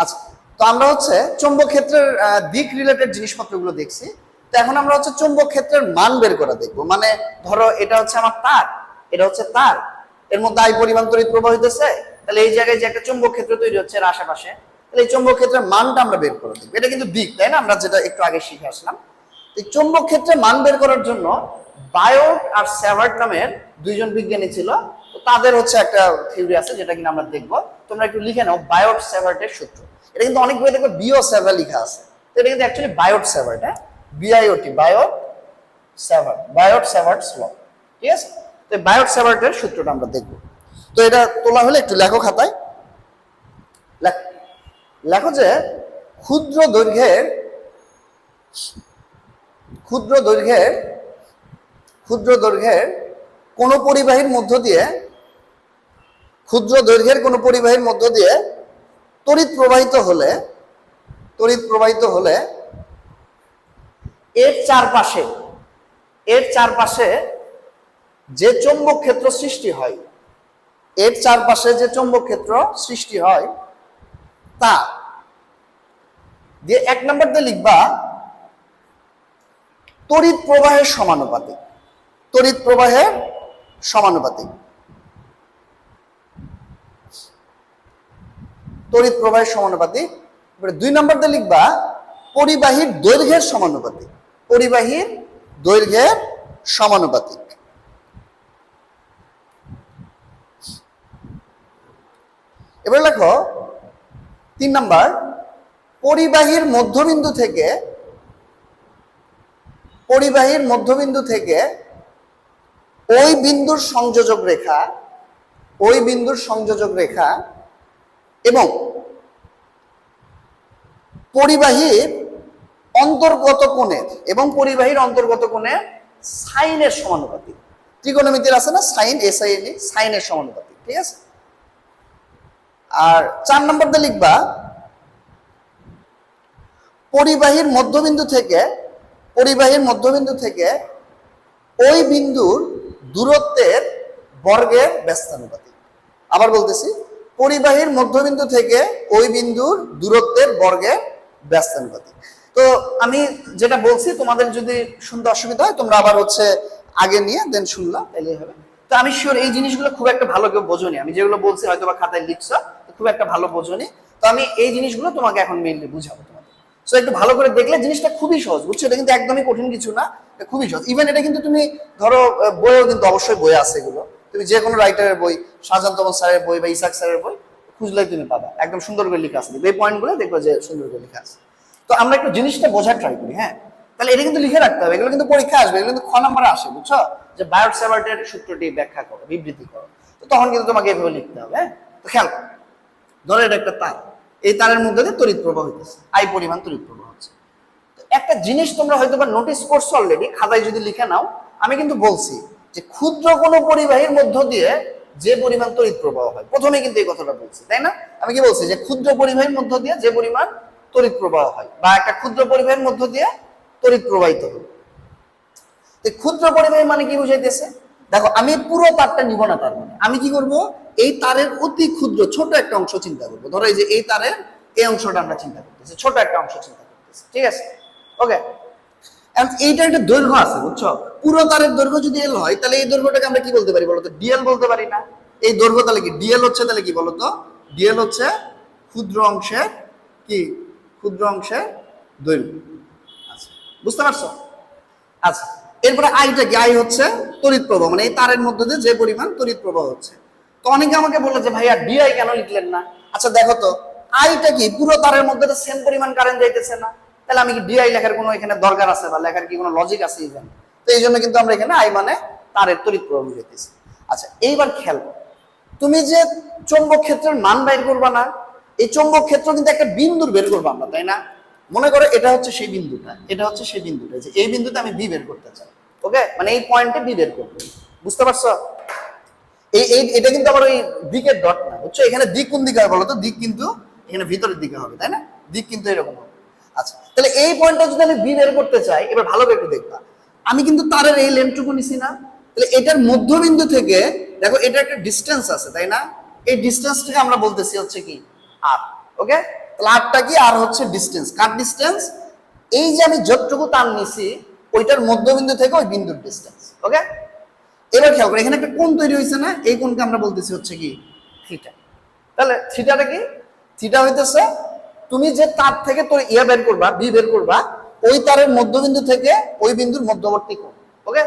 আচ্ছা, তো আমরা হচ্ছে চৌম্বক ক্ষেত্রের দিক রিলেটেড জিনিসপত্রগুলো দেখছি। তো এখন আমরা হচ্ছে চৌম্বক ক্ষেত্রের মান বের করা দেখবো। মানে ধরো এটা হচ্ছে আমার তার, এটা হচ্ছে তার, এর মধ্যে আই পরিমাণ তড়িৎ প্রবাহ হইতেছে, তাহলে এই জায়গায় যে একটা চৌম্বক ক্ষেত্র তৈরি হচ্ছে এর আশেপাশে, তাহলে এই চৌম্বক ক্ষেত্রের মানটা আমরা বের করে দেখবো। এটা কিন্তু দিক, তাই না? আমরা যেটা একটু আগে শিখে আসলাম। এই চৌম্বক ক্ষেত্রে মান বের করার জন্য বায়োট আর স্যাভার্ট নামের দুইজন বিজ্ঞানী ছিল। তো তাদের হচ্ছে একটা থিওরি আছে যেটা কিনা আমরা দেখবো। তোমরা একটু লিখে নাও বায়োট স্যাভার্টের সূত্র। এটা কিন্তু অনেক বই দেখবে বিও স্যাভার্ট লেখা আছে, তো এটা কিন্তু অ্যাকচুয়ালি বায়োট স্যাভার্ট, হ্যাঁ, বিআইওটি, বায়োট স্যাভার্ট, বায়োট স্যাভার্টস ল। ঠিক আছে? তো বায়োট স্যাভার্টের সূত্রটা আমরা দেখবো। তো এটা তোলা হলে একটু লেখো খাতায়। লেখো যে ক্ষুদ্র দৈর্ঘ্যের ক্ষুদ্র দৈর্ঘ্যের ক্ষুদ্র দৈর্ঘ্যের কোন পরিবাহীর মধ্য দিয়ে ক্ষুদ্র দৈর্ঘ্যের কোন পরিবাহীর মধ্য দিয়ে তড়িৎ প্রবাহিত হলে এর চারপাশে যে চৌম্বক ক্ষেত্র সৃষ্টি হয়, এর চারপাশে যে চৌম্বক ক্ষেত্র সৃষ্টি হয় তা দিয়ে 1 নম্বর দিয়ে লিখবা তড়িৎ প্রবাহের সমানুপাতিক। তড়িৎ প্রবাহের সমানুপাতিক, তড়িৎ প্রবাহের সমানুপাতিক। 2 নম্বর দিয়ে লিখবা পরিবাহীর দৈর্ঘ্যের সমানুপাতিক। পরিবাহীর দৈর্ঘ্যের সমানুপাতিক। এবার লেখো 3 নম্বর, পরিবাহীর মধ্যবিন্দু থেকে ওই বিন্দুর সংযোজক রেখা এবং পরিবাহীর অন্তর্গত কোণের সাইনের সমানুপাতিক। ত্রিকোণমিতির আছে না সাইন, এসআইএন, সাইনের সমানুপাতিক। ঠিক আছে? আর 4 নম্বর দিয়ে লিখবা পরিবাহীর মধ্যবিন্দু থেকে ওই বিন্দুর দূরত্বের বর্গের ব্যস্তানুপাতিক। আবার বলতেছি, পরিবাহীর মধ্যবিন্দু থেকে ওই বিন্দুর দূরত্বের বর্গের ব্যস্তানুপাতিক। তো আমি যেটা বলছি তোমাদের যদি শুনতে অসুবিধা হয় তোমরা আবার হচ্ছে আগে নিয়ে দেন শুনলা, তাইলেই হবে। তো আমি শিওর এই জিনিসগুলো খুব একটা ভালো কেউ বোঝনি, আমি যেগুলো বলছি হয়তো বা খাতায় লিখছো, খুব একটা ভালো বোঝনি। তো আমি এই জিনিসগুলো তোমাকে এখন মেইনলি বুঝাবো তোমাদের। সো একটু ভালো করে দেখলে জিনিসটা খুবই সহজ, বুঝছো? এটা কিন্তু একদমই কঠিন কিছু না, এটা খুবই সহজ। ইভেন এটা কিন্তু তুমি ধরো বইও কিন্তু অবশ্যই বই আছে এগুলো, তুমি যে কোনো রাইটারের বই, শাহজাহান তমন স্যারের বই বা ইসাক স্যারের বই খুঁজলেই তুমি পাবা, একদম সুন্দর করে লেখা আছে। এই পয়েন্টগুলো দেখবো যে সুন্দর করে লেখা আছে। তো আমরা একটু জিনিসটা বোঝার ট্রাই করি, হ্যাঁ? তাহলে এটা কিন্তু লিখে রাখতে হবে, এগুলো কিন্তু পরীক্ষা আসবে, এগুলো কিন্তু খ নাম্বারে আসে, বুঝছো? যে বায়োট স্যাভার্টের সূত্রটি ব্যাখ্যা করো, বিবৃতি করো। তো তখন কিন্তু তোমাকে এভাবে লিখতে হবে, হ্যাঁ? তো খেয়াল করো, ধরো এটা একটা তার, এই তারের মধ্যে দিয়ে তড়িৎ প্রবাহ হইতেছে, আই পরিমাণ তড়িৎ প্রবাহ হচ্ছে। তো একটা জিনিস তোমরা হয়তো বা নোটিস করছো অলরেডি, খাতায় যদি লিখে নাও, আমি কিন্তু বলছি যে ক্ষুদ্র কোনো পরিবাহীর মধ্য দিয়ে যে পরিমাণ তড়িৎ প্রবাহ হয়, প্রথমে কিন্তু এই কথাটা বলছি, তাই না? আমি কি বলছি যে ক্ষুদ্র পরিবাহীর মধ্য দিয়ে যে পরিমাণ তড়িৎ প্রবাহ হয়, বা একটা ক্ষুদ্র পরিবাহীর মধ্য দিয়ে তড়িৎ প্রবাহিত হয়। ক্ষুদ্র পরিবাহী মানে কি বুঝাইতেছে? দেখো আমি পুরো তারটা নিব না, তার মানে আমি কি করব, এই তারের অতি ক্ষুদ্র ছোট একটা অংশ চিন্তা করবো। ধরো এই যে এই তারের এই অংশটা আমরা চিন্তা করতেছি, ছোট একটা অংশ চিন্তা করতেছি। ঠিক আছে? ওকে, এইটা একটা দৈর্ঘ্য আছে, বুঝছো? পুরো তারের দৈর্ঘ্য যদি এল হয়, তাহলে এই দৈর্ঘ্যটাকে আমরা কি বলতে পারি বলতো? ডিএল বলতে পারি না? এই দৈর্ঘ্য তাহলে কি ডিএল হচ্ছে? তাহলে কি বলতো? ডিএল হচ্ছে ক্ষুদ্র অংশের কি, ক্ষুদ্র অংশের দৈর্ঘ্য। আচ্ছা, বুঝতে পারছো? আচ্ছা, এরপরে আইটা কি? আই হচ্ছে তড়িৎ প্রবাহ, মানে এই তারের মধ্যে দিয়ে যে পরিমাণ তড়িৎ প্রবাহ হচ্ছে। তো অনেকে আমাকে বললো যে ভাইয়া ডিআই কেন লিখলেন না? আচ্ছা দেখো তো, আইটা কি পুরো তারের মধ্যে তো সেম পরিমাণ কারেন্ট যাইতেছে না, তাহলে আমি কি ডিআই লেখার কোনো এখানে দরকার আছে বা লেখার কি কোনো লজিক আছে ইভেন? তো এই জন্য কিন্তু আমরা এখানে আই মানে তারের তড়িৎ প্রবাহ বুঝাইতেছি। আচ্ছা, এইবার খেয়াল করো, তুমি যে চৌম্বক ক্ষেত্রের মান বের করবা না, এই চৌম্বক ক্ষেত্র কিন্তু একটা বিন্দুর বের করবো আমরা, তাই না? মনে করো এটা হচ্ছে সেই বিন্দুটা, এটা হচ্ছে সেই বিন্দুটা, যে এই বিন্দুতে আমি বি বের করতে চাই। ওকে, মানে এই পয়েন্টে বি বের করবো, বুঝতে পারছো? এটা কিন্তু আবার ওই দিকের ডট না, বুঝছো? এখানে দিক কোন দিকে হয় বলো তো? দিক কিন্তু এখানে ভিতরের দিকে হবে, তাই না? দিক কিন্তু এরকম হবে। আচ্ছা, তাহলে এই পয়েন্টটা যদি আমি বি বের করতে চাই, এবার ভালো করে একটু দেখবা, আমি কিন্তু তারের এই লেন্থটুকু নিছি না, তাহলে এটার মধ্যবিন্দু থেকে দেখো এটা একটা ডিস্টেন্স আছে, তাই না? এই ডিস্টেন্সটাকে আমরা বলতেছি হচ্ছে কি আর। ওকে, তাহলে আরটা কি, আর হচ্ছে ডিস্টেন্স, কাট ডিস্টেন্স, এই যে আমি যতটুকু তার নিছি ওইটার মধ্যবিন্দু থেকে ওই বিন্দুর ডিস্টেন্স। ওকে, এবার খেয়াল করে এখানে একটা কোণ তৈরি হয়েছে না, এই কোণকে আমরা বলতেছি হচ্ছে কি থিটা। তাহলে থিটাটা কি, থিটা হইতেছে তুমি যে তার থেকে তোর ইয়া বের করবা, বি বের করবা, ওই তারের মধ্যবিন্দু থেকে ওই বিন্দুর মধ্যবর্তী কোণ। ওকে,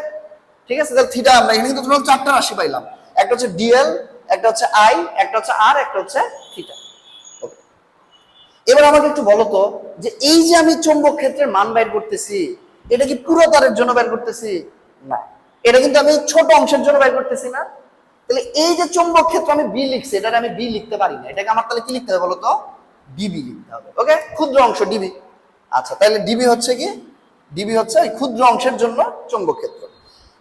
ঠিক আছে। তাহলে থিটা আমরা এখানে কিন্তু টোটাল 4টা রাশি পাইলাম, একটা হচ্ছে ডিএল, একটা হচ্ছে আই, একটা হচ্ছে আর, একটা হচ্ছে থিটা। ওকে, এবার আমাকে একটু বলো তো যে এই যে আমি চৌম্বক ক্ষেত্রের মান বের করতেছি, এটা কি পুরো তারের জন্য বের করতেছি? না, এটা কিন্তু আমি ছোট অংশের জন্য বের করতেছি না। তাহলে এই যে চৌম্বক ক্ষেত্র আমি বি লিখছি, এটা আমি বি লিখতে পারি না, এটাকে আমার তাহলে কি লিখতে হবে বলো তো, ডিবি লিখতে হবে। ওকে, ক্ষুদ্র অংশ ডিবি। আচ্ছা, তাহলে ডিবি হচ্ছে কি, ডিবি হচ্ছে এই ক্ষুদ্র অংশের জন্য চৌম্বক ক্ষেত্র।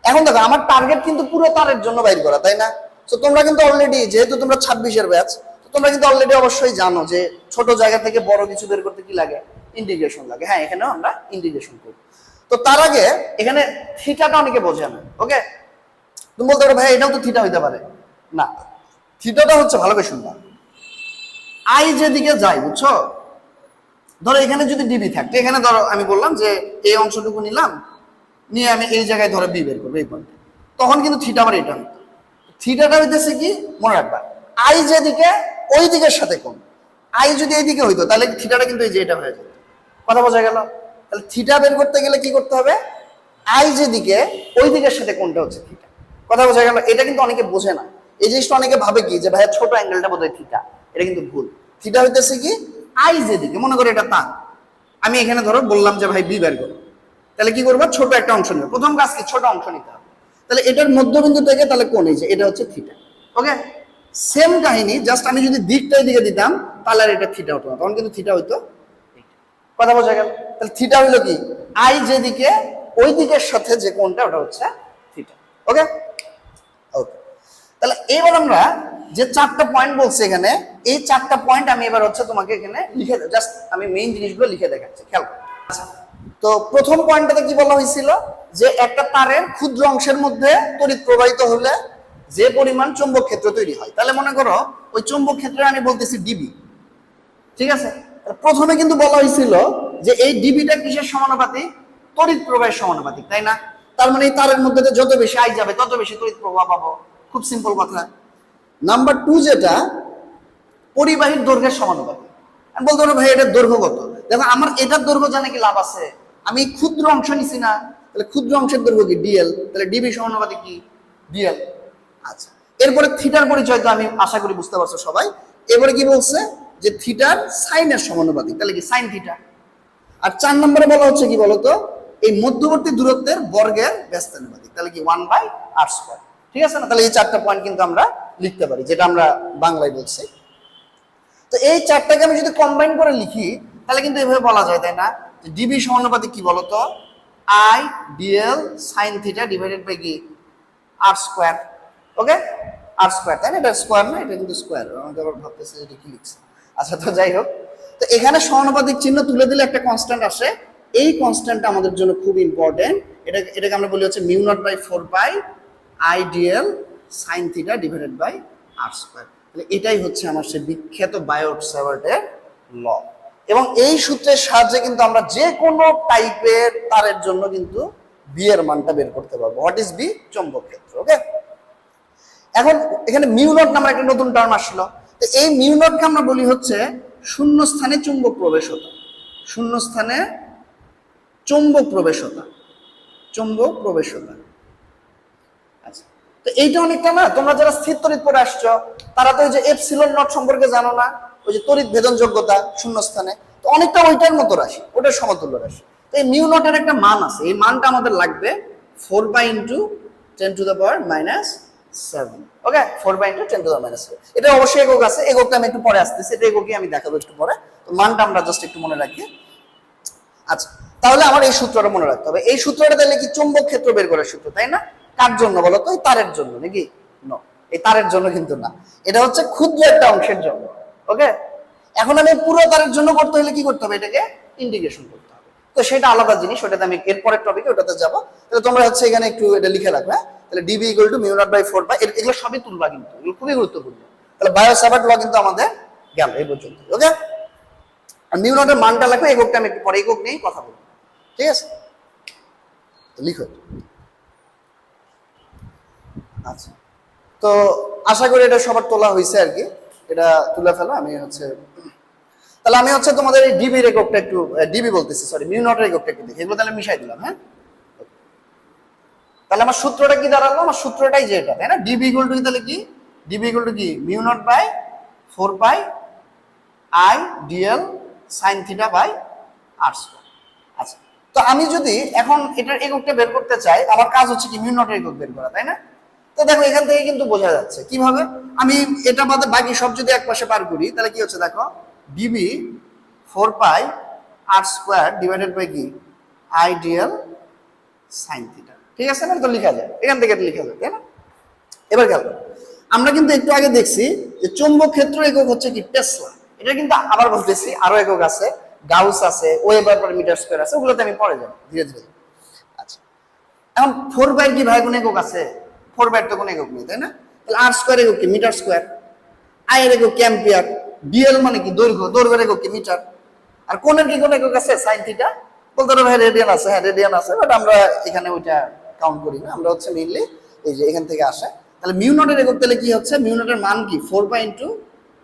এখন দেখো আমার টার্গেট কিন্তু পুরো তারের জন্য বাইর করা, তাই না? তো তোমরা কিন্তু অলরেডি, যেহেতু তোমরা 26-এর ব্যাচ, তোমরা কিন্তু অলরেডি অবশ্যই জানো যে ছোট জায়গা থেকে বড় কিছু বের করতে কি লাগে, ইন্টিগ্রেশন লাগে। হ্যাঁ, এখানেও আমরা ইন্টিগ্রেশন করি। তো তার আগে এখানে থিটাটা অনেকে বোঝে না। ওকে, তুমি বলতে পারো ভাই এটাও তো থিটা হইতে পারে। না, থিটাটা হচ্ছে, ভালো করে শুনবা, আই যেদিকে যায়, বুঝছো, ধরো এখানে যদি ডিবি থাকতো, এখানে ধরো আমি বললাম যে এই অংশটুকু নিলাম, নিয়ে আমি এই জায়গায় ধরো বি বের করবো, এই পয়েন্টে, তখন কিন্তু থিটা আবার এটা হতো। থিটাটা হইতেছে কি, মনে রাখবা, আই যেদিকে ওই দিকের সাথে কোণ, আই যদি এইদিকে হইতো তাহলে থিটাটা কিন্তু এই যে এটা হয়ে যেত। কথা বোঝা গেল? তাহলে থিটা বের করতে গেলে কি করতে হবে, আই যেদিকে ওই দিকের সাথে কোণটা হচ্ছে থিটা। কথা বোঝা গেল? এটা কিন্তু অনেকে বোঝে না, এই জিনিসটা অনেকে ভাবে কি যে ভাইয়া ছোট অ্যাঙ্গেলটা বোধহয় থিটা, এটা কিন্তু ভুল। থিটা হইতেছে কি, আই যেদিকে, মনে করো এটা তার, আমি এখানে ধরো বললাম যে ভাই বি বের করো, তাহলে কি করবো, ছোট একটা অংশ নেবে, প্রথম কাজ কি, ছোট অংশ নিতে হবে। তাহলে এটার মধ্যবিন্দু থেকে তাহলে কোণ এই যে এটা হচ্ছে থিটা। ওকে, সেম কাহিনী, জাস্ট আমি যদি দিকটাই দিকে দিতাম তাহলে আর এটা থিটা হতো না, তখন কিন্তু থিটা হইতো। কথা বোঝা গেল? তাহলে থিটা হইলো কি, আই যেদিকে ওই দিকের সাথে যে কোণটা ওটা হচ্ছে থিটা। ওকে, ওকে, তাহলে এবার আমরা যে 4টা পয়েন্ট বলছি এখানে, এই 4টা পয়েন্ট আমি এবার হচ্ছে তোমাকে এখানে লিখে, জাস্ট আমি মেইন জিনিসগুলো লিখে দেখাচ্ছি, খেয়াল করো। আচ্ছা, তো প্রথম পয়েন্টটাতে কি বলা হয়েছিল যে একটা তারের ক্ষুদ্র অংশের মধ্যে তড়িৎ প্রবাহিত হলে যে পরিমাণ চৌম্বক ক্ষেত্র তৈরি হয়, তাহলে মনে করো ওই চৌম্বক ক্ষেত্রে আমি বলতেছি ডিবি। ঠিক আছে, প্রথমে কিন্তু বলা হয়েছিল যে এই ডিবিটা কিসের সমানুপাতিক, তড়িৎ প্রবাহের সমানুপাতিক, তাই না? তার মানে এই তারের মধ্যে যত বেশি আই যাবে তত বেশি তড়িৎ প্রবাহ পাবো, খুব সিম্পল কথা। নাম্বার 2 যেটা পরিবাহীর দৈর্ঘ্যের সমানুপাতিক। আমি বলতে পারবো ভাই এটার দৈর্ঘ্য কত, দেখো আমার এটার দৈর্ঘ্য জানে কি লাভ আছে, আমি ক্ষুদ্র অংশ নিছি না, তাহলে ক্ষুদ্র অংশের দৈর্ঘ্য কি ডিএল, তাহলে ডিবি সমানুপাতিক কি ডিএল। আচ্ছা, এরপরে থিটার পরিচয় তো আমি আশা করি বুঝতে পারছো সবাই। এবারে কি বলছে যে থিটার সাইনের সমানুপাতিক, তাহলে কি সাইন থিটা। আর 4 নম্বরে বলা হচ্ছে কি বলতো, এই মধ্যবর্তী দূরত্বের বর্গের ব্যস্তানুপাতিক, তাহলে কি 1/r²। ঠিক আছে না? তাহলে এই 4টা পয়েন্ট কিন্তু আমরা লিখতে পারি, যেটা আমরা বাংলায় বলছি। তো এই 4টাকে আমি যদি কম্বাইন করে লিখি তাহলে কিন্তু এভাবে বলা যায়, তাই না, যে ডিবি সমানুপাতিক কি বলতো, I DL sine theta divided by কি r²। ওকে, r², তাই না? এটা স্কোয়ার না, এটা কিন্তু স্কোয়ার, আমাকে আবার ভাবতেছে এটা কি লিখছে। আচ্ছা, তো যাই হোক, তো এখানে সমানুপাতিক চিহ্ন তুলে দিলে একটা কনস্ট্যান্ট আসে, এই কনস্ট্যান্টটা আমাদের জন্য খুব ইম্পর্টেন্ট। এটাকে আমরা বলি হচ্ছে μ0/4 I DL sine theta divided by r²। তাহলে এটাই হচ্ছে আমার সেই বিখ্যাত বায়োট-স্যাভার্টের ল, এবং এই সূত্রের সাহায্যে কিন্তু আমরা যে কোনো টাইপের তারের জন্য কিন্তু বি এর মানটা বের করতে পারবো। What is B? চৌম্বক ক্ষেত্র। ওকে, এখন এখানে μ0 নামের একটা নতুন টার্ম আসলো। তো এই μ0কে আমরা বলি হচ্ছে শূন্য স্থানে চুম্বক প্রবেশতা, শূন্য স্থানে চৌম্বক প্রবেশতা, চৌম্বক প্রবেশতা। আচ্ছা, তো এইটা অনেকটা না, তোমরা যারা স্থির তড়িৎ পড়ে আসছো তারা তো ওই যে এপসিলন নট সম্পর্কে জানো না, ওই যে তড়িৎ ভেদন যোগ্যতা শূন্য স্থানে, তো অনেকটা ওইটার মতো রাশি, ওটার সমতুল্য রাশি। তো এই μ0 এর একটা মান আছে, এই মানটা আমাদের লাগবে 4π × 10⁻⁷। ওকে, 4π × 10⁻⁷। এটা অবশ্যই একক আছে, এককটা আমি একটু পরে আসতেছি, এটা এককই আমি দেখাবো একটু পরে। তো মানটা আমরা জাস্ট একটু মনে রাখি। আচ্ছা, তাহলে আমার এই সূত্রটা মনে রাখতে হবে। এই সূত্রটা তাহলে কি চৌম্বক ক্ষেত্র বের করার সূত্র, তাই না? কার জন্য বলো তো? এই তারের জন্য নাকি? নো, এই তারের জন্য কিন্তু না, এটা হচ্ছে ক্ষুদ্র একটা অংশের জন্য। ওকে, এখন আমি পুরো তারের জন্য করতে হলে কি করতে হবে, এটাকে ইন্টিগ্রেশন করতে হবে। তো সেটা আলাদা জিনিস, ওটাতে আমি এরপরের টপিকে ওটাতে যাবো। তাহলে তোমরা হচ্ছে এখানে একটু এটা লিখে রাখবে। তাহলে ডিবি ইকুয়াল টু μ0/4, এগুলো সবই তুলবা, কিন্তু এগুলো খুবই গুরুত্বপূর্ণ। তাহলে বায়ো-স্যাভার্ট ল কিন্তু আমাদের গেল এই পর্যন্ত। ওকে, আর মিউ নটের মানটা লাগবে, এককটা আমি একটু পরে একক নিয়েই কথা বলবো, ঠিক আছে? লিখো। আচ্ছা, তো আশা করি এটা সবার তোলা হয়েছে আর কি, এটা তুলে ফেলো। আমি হচ্ছে তাহলে আমি হচ্ছে তোমাদের এই ডিবির এককটা একটু, ডিবি বলতেছি সরি, মিউ নটের এককটা একটু দেখি, এগুলো তাহলে মিশাই দিলাম। হ্যাঁ, তাহলে আমার সূত্রটা কি দাঁড়ালো? আমার সূত্রটাই যেটা, তাই না? ডিবি ইকুয়াল টু তাহলে কি, ডিবি ইকুয়াল টু কি, mu naught by 4 pi I DL sine theta by r square. আচ্ছা, তো আমি যদি এখন এটার এককটা বের করতে চাই, আমার কাজ হচ্ছে কি মিউ নটের একক বের করা, তাই না? তো দেখো এখান থেকে কিন্তু বোঝা যাচ্ছে কিভাবে। আমি এটা বাদে বাকি সব যদি এক পাশে পার করি, তাহলে কি হচ্ছে দেখো, d B 4 pi r square divided by কি আই ডিএল সাইন থিটা, ঠিক আছে না? তো লেখা যায়, এখান থেকে লেখা যায়, তাই না? এবার গেল, আমরা কিন্তু একটু আগে দেখছি যে চৌম্বক ক্ষেত্র একক হচ্ছে কি টেসলা। এটা কিন্তু আবার বলতেছি আরো একক আছে, গাউস আছে, ওয়েবার পার মিটার স্কয়ার আছে, ওগুলোতে আমি পরে যাব ধীরে ধীরে। আচ্ছা, এখন 4 বাই কি ভাই কোন একক আছে? 4 বাই তো কোনো একক নেই, তাই না? তাহলে আর স্কয়ার একক কি মিটার স্কয়ার, আই এর একক কি অ্যাম্পিয়ার, ডিএল মানে কি দৈর্ঘ্য, দৈর্ঘ্যের একক কি মিটার, আর কোণের কি কোন একক আছে? Sine theta. বলতে পারো ভাই রেডিয়ান আছে, হ্যাঁ রেডিয়ান আছে, বাট আমরা এখানে ওইটা কাউন্ট করি না, আমরা হচ্ছে মেইনলি এই যে এখান থেকে আসে। তাহলে মিউ নটের একক তাহলে কি হচ্ছে, মিউ নটের মান কি 4 পাই ইনটু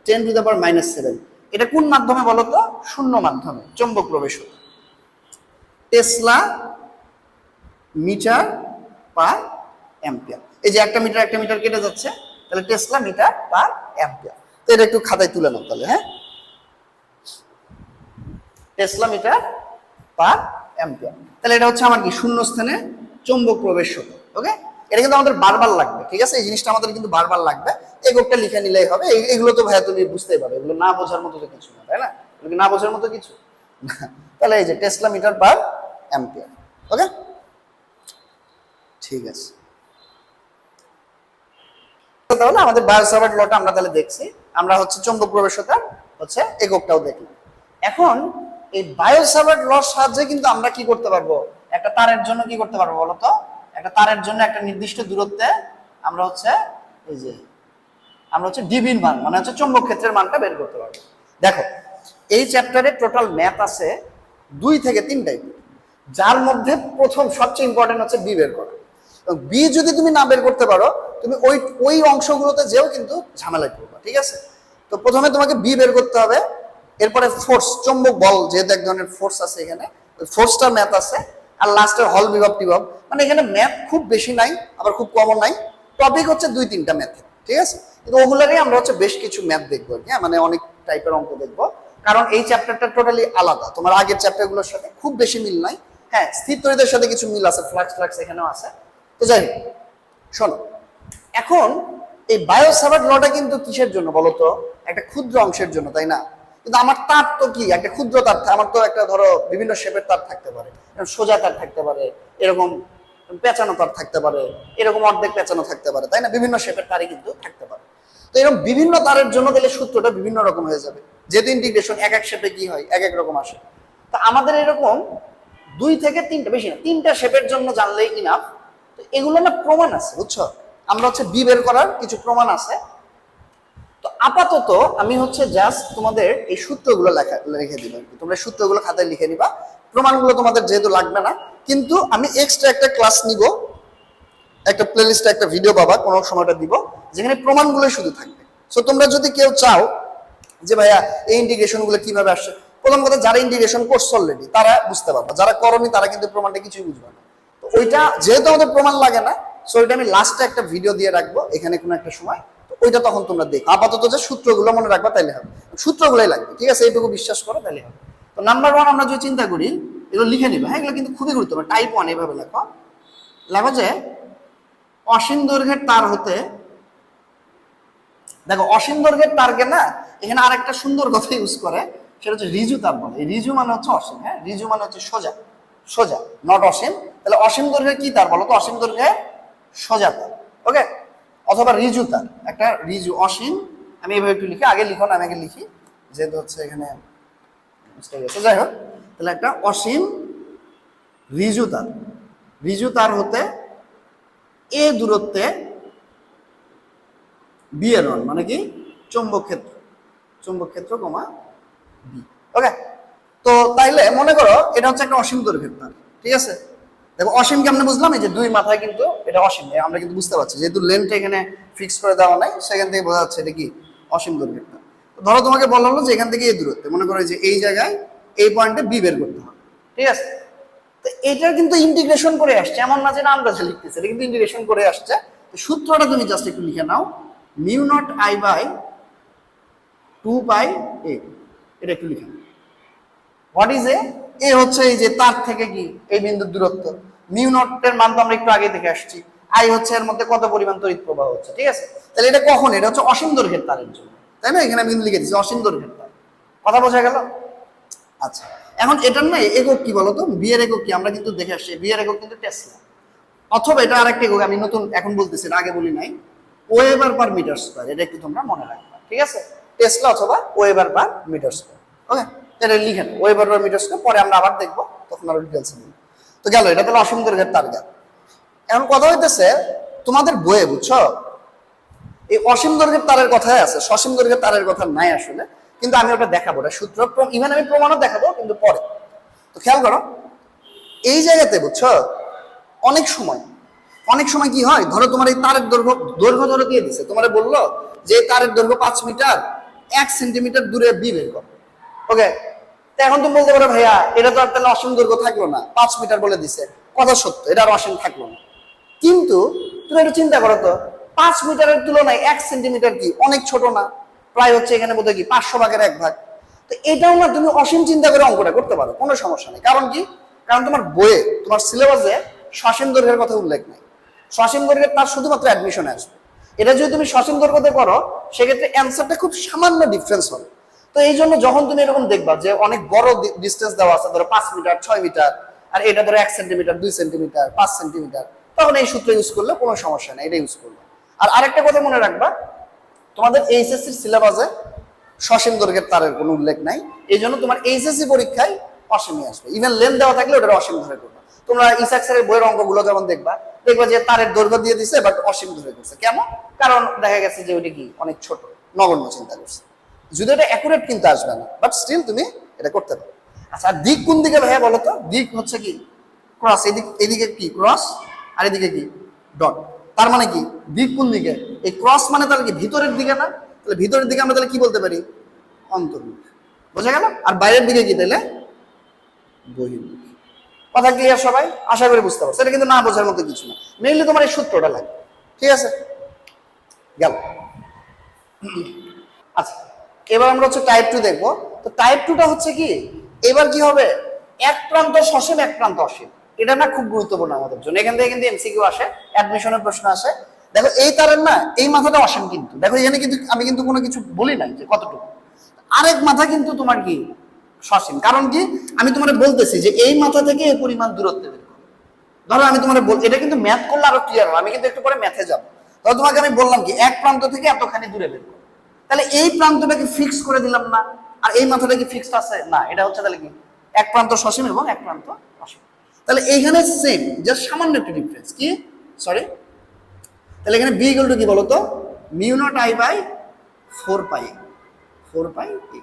10 টু দ্য পাওয়ার -7। এটা কোন মাধ্যমে বলো তো? শূন্য মাধ্যমে, চৌম্বক প্রবেশ হতো। টেসলা মিটার পার অ্যাম্পিয়ার, এই যে একটা মিটার কেটে যাচ্ছে, তাহলে টেসলা মিটার পার অ্যাম্পিয়ার। তো এটা একটু খাতায় তুলে নাও তাহলে। হ্যাঁ, টেসলা মিটার পার অ্যাম্পিয়ার, তাহলে এটা হচ্ছে আমার কি শূন্য স্থানে চৌম্বক প্রবেশ হতো। ওকে, এটা কিন্তু আমাদের বারবার লাগবে, ঠিক আছে? এই জিনিসটা আমাদের কিন্তু বারবার লাগবে, এককটা লিখে নিলেই হবে। এগুলো তো ভাইয়া তুমি বুঝতেই পারো, এগুলো না বোঝার মতো তো কিছু না, তাই না? এগুলো না বোঝার মতো কিছু তাহলে এই যে টেসলা মিটার পার অ্যাম্পিয়ার। ওকে, ঠিক আছে। তাহলে আমাদের বায়োসাভার্ট লটা আমরা তাহলে দেখছি, আমরা হচ্ছে চৌম্বক প্রবেশতার হচ্ছে এককটাও দেখলাম। এখন এই বায়োসাভার্ট লর সাহায্যে কিন্তু আমরা কি করতে পারবো, একটা তারের জন্য কি করতে পারবো বলতো? একটা তারের জন্য একটা নির্দিষ্ট দূরত্বে আমরা হচ্ছে এই যে আমরা হচ্ছে ডিবির মান মানে হচ্ছে চৌম্বক ক্ষেত্রের মানটা বের করতে পারবো। দেখো এই চ্যাপ্টারে টোটাল ম্যাথ আছে 2 থেকে 3 টাইপের, যার মধ্যে প্রথম সবচেয়ে ইম্পর্টেন্ট হচ্ছে বি বের করা। বি যদি তুমি না বের করতে পারো, তুমি ওই অংশগুলোতে যেও কিন্তু ঝামেলায় পড়বা, ঠিক আছে? তো প্রথমে তোমাকে বি বের করতে হবে, এরপরে ফোর্স, চৌম্বক বল যেহেতু এক ধরনের ফোর্স আছে এখানে, ওই ফোর্সটার ম্যাথ আছে, আর লাস্টের হল বিভব টিভব। মানে এখানে ম্যাথ খুব বেশি নাই, আবার খুব কমও নাই, টপিক হচ্ছে 2-3টা ম্যাথ, ঠিক আছে? কিন্তু ওগুলোরই আমরা হচ্ছে বেশ কিছু ম্যাথ দেখবো, হ্যাঁ, মানে অনেক টাইপের অঙ্ক দেখবো, কারণ এই চ্যাপ্টারটা টোটালি আলাদা, তোমার আগের চ্যাপ্টারগুলোর সাথে খুব বেশি মিল নাই। হ্যাঁ, স্থির তড়িতের সাথে কিছু মিল আছে, ফ্লাক্স এখানেও আছে। তো যাই হোক, শোনো, এখন এই বায়োসাভার্ট লটা কিন্তু কিসের জন্য বলতো? একটা ক্ষুদ্র অংশের জন্য, তাই না? কিন্তু আমার তার তো কি একটা ক্ষুদ্র তার, আমার তো একটা ধরো বিভিন্ন শেপের তার থাকতে পারে, সোজা তার থাকতে পারে, এরকম পেঁচানো তার থাকতে পারে, এরকম অর্ধেক পেঁচানো থাকতে পারে, তাই না? বিভিন্ন শেপের তারই কিন্তু থাকতে পারে। তো এরকম বিভিন্ন তারের জন্য তাহলে সূত্রটা বিভিন্ন রকম হয়ে যাবে, যেহেতু ইন্টিগ্রেশন এক এক শেপে কি হয়, এক এক রকম আসে। তো আমাদের এরকম 2 থেকে 3টা, বেশি না 3টা শেপের জন্য জানলেই ইনাফ। তো এগুলো না প্রমাণ আছে, বুঝছো? আমরা হচ্ছে বি বের করার কিছু প্রমাণ আছে। তো আপাতত আমি হচ্ছে জাস্ট তোমাদের এই সূত্রগুলো লিখে দিব, তোমরা সূত্রগুলো খাতায় লিখে নিবা, প্রমাণগুলো তোমাদের যেহেতু লাগবে না। কিন্তু আমি এক্সট্রা একটা ক্লাস নিব, একটা প্লেলিস্টে একটা ভিডিও পাবা, কোনো সময়টা দিব, যেখানে প্রমাণগুলো শুধু থাকবে। সো তোমরা যদি কেউ চাও যে ভাইয়া এই ইন্টিগ্রেশনগুলো কিভাবে আসছে, প্রথম কথা যারা ইন্টিগ্রেশন করছে অলরেডি তারা বুঝতে পারবে, যারা করনি তারা কিন্তু প্রমাণটা কিছুই বুঝবে না। তো ওইটা যেহেতু আমাদের প্রমাণ লাগে না, সো ওইটা আমি লাস্টে একটা ভিডিও দিয়ে রাখবো এখানে কোনো একটা সময়, তো ওইটা তখন তোমরা দেখো। আপাতত যে সূত্রগুলো মনে রাখবা তাইলে হবে, সূত্রগুলোই লাগবে, ঠিক আছে? এইটুকু বিশ্বাস করো তাইলে হবে। তো নাম্বার 1 আমরা যদি চিন্তা করি, এগুলো লিখে নিবে, হ্যাঁ, এগুলো কিন্তু খুবই গুরুত্বপূর্ণ। টাইপ 1 এইভাবে লেখো, লেখো যে অসীম দৈর্ঘ্যের তার হতে, দেখো অসীম দৈর্ঘ্যের তারকে না এখানে আরেকটা সুন্দর কথা ইউজ করে, সেটা হচ্ছে রিজু তার বলে। এই রিজু মানে হচ্ছে অসীম, হ্যাঁ, রিজু মানে হচ্ছে সোজা, সোজা নট অসীম। তাহলে অসীম দৈর্ঘ্যের কি তার বলো তো? অসীম দৈর্ঘ্যের সোজা তার, ওকে, অথবা রিজু তার। একটা রিজু অসীম, আমি এইভাবে একটু লিখি, আগে লিখো না, আমি আগে লিখি যেহেতু হচ্ছে এখানে যাই হোক। তাহলে একটা অসীম রিজু তার, রিজু তার হতে এ দূরত্বে বি এর মান মানে কি চৌম্বক ক্ষেত্র, চৌম্বক ক্ষেত্র কমা বি, ওকে। তাইলে মনে করো এটা হচ্ছে একটা অসীম দৈর্ঘ্যের তার, ঠিক আছে? দেখো অসীম কেমনে বুঝলাম, এই যে দুই মাথায় কিন্তু এটা অসীম, আমরা কিন্তু বুঝতে পারছি যেহেতু লেন্থটা এখানে ফিক্স করে দেওয়া নাই, সেখান থেকে বোঝা যাচ্ছে এটা কি অসীম দৈর্ঘ্যের তার। ধরো তোমাকে বলা হলো যে এখান থেকে এই দূরত্বে, মনে করো যে এই জায়গায় এই পয়েন্টে বি বের করতে হবে, ঠিক আছে? তো এটা কিন্তু ইন্টিগ্রেশন করে আসছে, এমন না যে আমরা যে লিখতেছি, এটা কিন্তু ইন্টিগ্রেশন করে আসছে। তো সূত্রটা তুমি জাস্ট একটু লিখে নাও, মিউ নট আই বাই 2 পাই এ, এটা একটু লিখে নাও। হোয়াট ইজ এ হচ্ছে এই যে তার থেকে কি এই বিন্দুর দূরত্ব, মিউ নটের মান তো আমরা একটু আগে দেখে আসছি, আই হচ্ছে এর মধ্যে কত পরিমাণ তড়িৎ প্রবাহ হচ্ছে, ঠিক আছে? তাহলে এটা কখন, এটা হচ্ছে অসীম দৈর্ঘ্যের তারের জন্য, তাই না? এখানে আমি কিন্তু লিখে দিচ্ছি অসীম দৈর্ঘ্যের তার, কথা বোঝা গেল? আচ্ছা, এখন এটার না একক কি বলতো, বি এর একক কি আমরা কিন্তু দেখে আসছি, বি এর একক কিন্তু টেসলা, অথবা এটা আরেকটা একক আমি নতুন এখন বলতেছি, আগে বলি নাই, ওয়েবার পার মিটার স্কয়ার, এটা একটু তোমরা মনে রাখবা, ঠিক আছে? টেসলা অথবা ওয়েবার পার মিটার স্কয়ার, ওকে? এটা লিখে নাও ওয়েবার পার মিটার স্কয়ার, পরে আমরা আবার দেখবো, তখন আরো ডিটেইলসে বলবো। তো গেল, এটা তাহলে অসীম দৈর্ঘ্যের তার গেল। এখন কথা হইতেছে তোমাদের বইয়ে, বুঝছো, এই অসীম দৈর্ঘ্যের তারের কথাই আছে, সসীম দৈর্ঘ্যের তারের কথা নাই আসলে, কিন্তু আমি ওটা দেখাবো, এটা সূত্র, ইভেন আমি প্রমাণও দেখাবো, কিন্তু পরে। তো খেয়াল করো এই জায়গাতে, বুঝছো, অনেক সময় কি হয়, ধরো তোমার এই তারের দৈর্ঘ্য ধরে দিয়ে দিছে, তোমার বললো যে তারের দৈর্ঘ্য 5 মিটার, 1 সেন্টিমিটার দূরে বি বের করো, ওকে? তো এখন তুমি বলতে পারো ভাইয়া এটা তো আর তাহলে অসীম দৈর্ঘ্য থাকলো না, 5 মিটার বলে দিছে, কথা সত্য, এটা আর অসীম থাকলো না। কিন্তু তুমি একটু চিন্তা করো তো, 5 মিটারের তুলনায় 1 সেন্টিমিটার কি অনেক ছোট না? প্রায় হচ্ছে এখানে বোধহয় কি 500 ভাগের 1 ভাগ। তো এটাও না তুমি অসীম চিন্তা করে অঙ্কটা করতে পারো, কোনো সমস্যা নেই। কারণ কি, কারণ তোমার বইয়ে, তোমার সিলেবাসে সসীম দৈর্ঘ্যের কথা উল্লেখ নাই। সসীম দৈর্ঘ্যের তার শুধুমাত্র অ্যাডমিশনে আসবে। এটা যদি তুমি সসীম দৈর্ঘ্যতে করো, সেক্ষেত্রে অ্যান্সারটা খুব সামান্য ডিফারেন্স হবে। তো এই জন্য যখন তুমি এরকম দেখবা যে অনেক বড় ডিস্টেন্স দেওয়া আছে, ধরো 5 মিটার, 6 মিটার, আর এটা ধরো 1 সেন্টিমিটার, 2 সেন্টিমিটার, 5 সেন্টিমিটার, তখন এই সূত্র ইউজ করলে কোনো সমস্যা নেই, এটা ইউজ করবে। আর আরেকটা কথা মনে রাখবা, তোমাদের এইচএসসির সিলেবাসে সসীম দৈর্ঘ্যের তারের কোনো উল্লেখ নাই, এই জন্য তোমার এইচএসসি পরীক্ষায় অসীমই আসবে। ইভেন লেন দেওয়া থাকলে ওটা অসীম ধরে করবে। তোমরা ইসাক স্যারের বইয়ের অঙ্কগুলো যেমন দেখবা যে তারের দৈর্ঘ্য দিয়ে দিছে, বাট অসীম ধরে করছে, কেন? কারণ দেখা গেছে যে ওইটা কি অনেক ছোট, নগণ্য চিন্তা করছে। যদি এটা অ্যাকুরেট কিন্তু আসবে না, বাট স্টিল তুমি এটা করতে পারো। আচ্ছা, দিক কোন দিকে ভাইয়া বলো তো? দিক হচ্ছে কি ক্রস, এদিকে কি ক্রস, আর এদিকে কি ডট। তার মানে কি দিক কোন দিকে? এই ক্রস মানে তাহলে কি ভিতরের দিকে না? তাহলে ভিতরের দিকে আমরা তাহলে কি বলতে পারি? অন্তর্মুখ, বোঝা গেল? আর বাইরের দিকে কি তাহলে? বহির্মুখ। কথা ক্লিয়ার সবাই? আশা করি বুঝতে পারছো। এটা কিন্তু না বোঝার মতো কিছু না, মেইনলি তোমার এই সূত্রটা লাগবে, ঠিক আছে? গেল। আচ্ছা, এবার আমরা হচ্ছে টাইপ 2 দেখবো। তো টাইপ 2টা হচ্ছে কি, এবার কি হবে, এক প্রান্ত সসীম, এক প্রান্ত অসীম। এটা না খুব গুরুত্বপূর্ণ আমাদের জন্য, এখান থেকে কিন্তু এমসিকিউ আসে, অ্যাডমিশনের প্রশ্ন আসে। দেখো এই তারের না এই মাথাটা অসীম, কিন্তু দেখো এখানে কিন্তু আমি কিন্তু কোনো কিছু বলি নাই যে কতটুকু, আরেক মাথা কিন্তু তোমার কি সসীম। কারণ কি, আমি তোমার বলতেছি যে এই মাথা থেকে এই পরিমাণ দূরত্ব বের করো। ধরো আমি তোমার এটা কিন্তু ম্যাথ করলে আরো ক্লিয়ার হবে, আমি কিন্তু একটু পরে ম্যাথে যাবো। ধরো তোমাকে আমি বললাম কি এক প্রান্ত থেকে এতখানি দূরে বের করো, তাহলে এই প্রান্তটাকে ফিক্স করে দিলাম না, আর এই মাথাটা কি ফিক্সড আছে না? এটা হচ্ছে তাহলে কি এক প্রান্ত সসীম এবং এক প্রান্ত অসীম। তাহলে এইখানে সেম, জাস্ট সামান্য একটু ডিফারেন্স কি, সরি। তাহলে এখানে বি ইকুয়াল টু কি বলতো, mu naught I by 4 pi এ।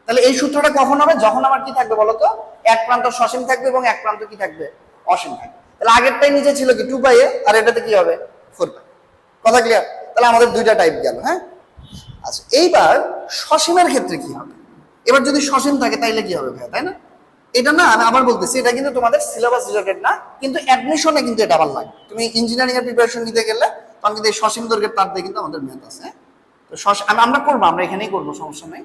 তাহলে এই সূত্রটা কখন হবে, যখন আমার কি থাকবে বলতো, এক প্রান্ত সসীম থাকবে এবং এক প্রান্ত কি থাকবে, অসীম থাকবে। তাহলে আগেরটাই নিচে ছিল কি 2 পাই এ, আর এটাতে কি হবে 4 পাই। কথা ক্লিয়ার? তাহলে আমাদের দুইটা টাইপ গেল, হ্যাঁ? আচ্ছা, এইবার সসীমের ক্ষেত্রে কি হবে? এবার যদি সসীম থাকে তাইলে কি হবে ভাই, তাই না? এটা না আমি আবার বলতেছি, এটা কিন্তু তোমাদের সিলেবাস রিলেটেড না, কিন্তু অ্যাডমিশনে কিন্তু এটা আবার লাগে। তুমি ইঞ্জিনিয়ারিং এর প্রিপারেশন নিতে গেলে তখন কিন্তু এই সসীম দৈর্ঘ্যের তার দিয়ে কিন্তু আমাদের ম্যাথ আছে। তো আমরা করবো, আমরা এখানেই করবো, সমস্যা নেই।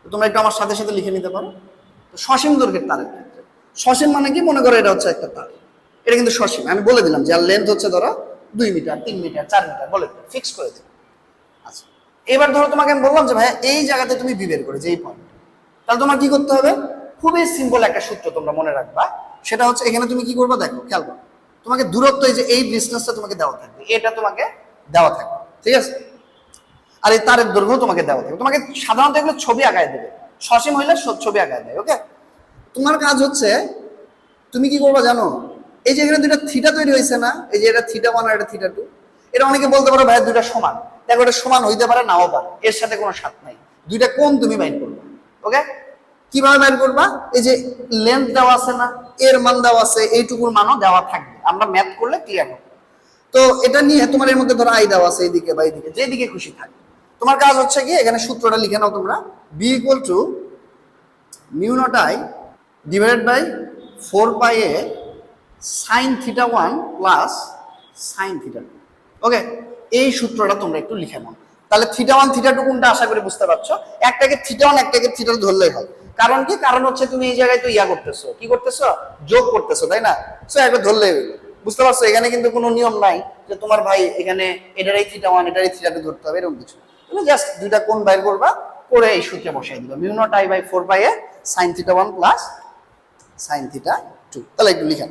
তো তোমরা একটু আমার সাথে সাথে লিখে নিতে পারো। তো সসীম দৈর্ঘ্যের তারের ক্ষেত্রে সসীম মানে কি, মনে করো এটা হচ্ছে একটা তার, এটা কিন্তু সসীম, আমি বলে দিলাম যে আর লেন্থ হচ্ছে ধরো 2 মিটার, 3 মিটার, 4 মিটার, বলে দিলাম, ফিক্স করে দিলাম। আচ্ছা, এবার ধরো তোমাকে আমি বললাম যে ভাই এই জায়গাতে তুমি বি বের করে যে এই পয়েন্ট, তাহলে তোমার কি করতে হবে? খুবই সিম্পল একটা সূত্র তোমরা মনে রাখবা, সেটা হচ্ছে এখানে তুমি কি করবে দেখো, খেয়াল করো, তোমাকে দূরত্ব এই যে এই ডিসটেন্সটা তোমাকে দেওয়া থাকবে, এটা তোমাকে দেওয়া থাকবে, ঠিক আছে? আর এই তারের দৈর্ঘ্য তোমাকে দেওয়া থাকবে। তোমাকে সাধারণত এগুলো ছবি আঁকায় দেবে, সসীম হইলে ছবি আঁকায় দেবে, ওকে? তোমার কাজ হচ্ছে তুমি কি করবা জানো, এই যে এখানে দুইটা থিটা তৈরি হয়েছে না, এই যে এটা থিটা 1 আর এটা থিটা 2, এটা অনেকে বলতে পারো ভাই দুইটা সমান। দেখো এটা সমান হইতে পারে, নাও পারে, এর সাথে কোনো সাথ নাই। দুইটা কোণ তুমি বাইর করবে, ওকে? কিভাবে বের করবা? এই যে লেন্থ দেওয়া আছে না, এর মান দেওয়া আছে, এইটুকুর মানও দেওয়া থাকবে, আমরা ম্যাথ করলে ক্লিয়ার হবে। তো এটা নিয়ে তোমার এর মধ্যে ধরো আই দেওয়া আছে এইদিকে বা এইদিকে, যেদিকে খুশি থাকে। তোমার কাজ হচ্ছে কি, এখানে সূত্রটা লিখে নাও তোমরা, B equal to mu naught I divided by 4 pi a sine theta 1 plus sine theta 2। Okay, এই সূত্রটা তোমরা একটু লিখে নাও। তাহলে থিটা 1 থিটা 2 কোনটা আশা করি বুঝতে পারছো। একটাকে থিটা 1 একটাকে থিটা 2 ধরলেই হয়। কারণ কি, কারণ হচ্ছে তুমি এই জায়গায় তো ইয়া করতেছো, কি করতেছো, যোগ করতেছো, তাই না? সো একটা ধরলেই হইলো। বুঝতে পারছো, এখানে কিন্তু কোনো নিয়ম নাই যে তোমার ভাই এখানে এটারই থিটা 1 এটারই থিটা 2 ধরতে হবে, এরকম কিছু। তুমি জাস্ট দুইটা কোণ বাইর করবা, করে এই সূত্রে বসাই দিবা, mu naught I by 4 pi a sine theta 1 plus sine theta 2। তাহলে একটু লিখেন।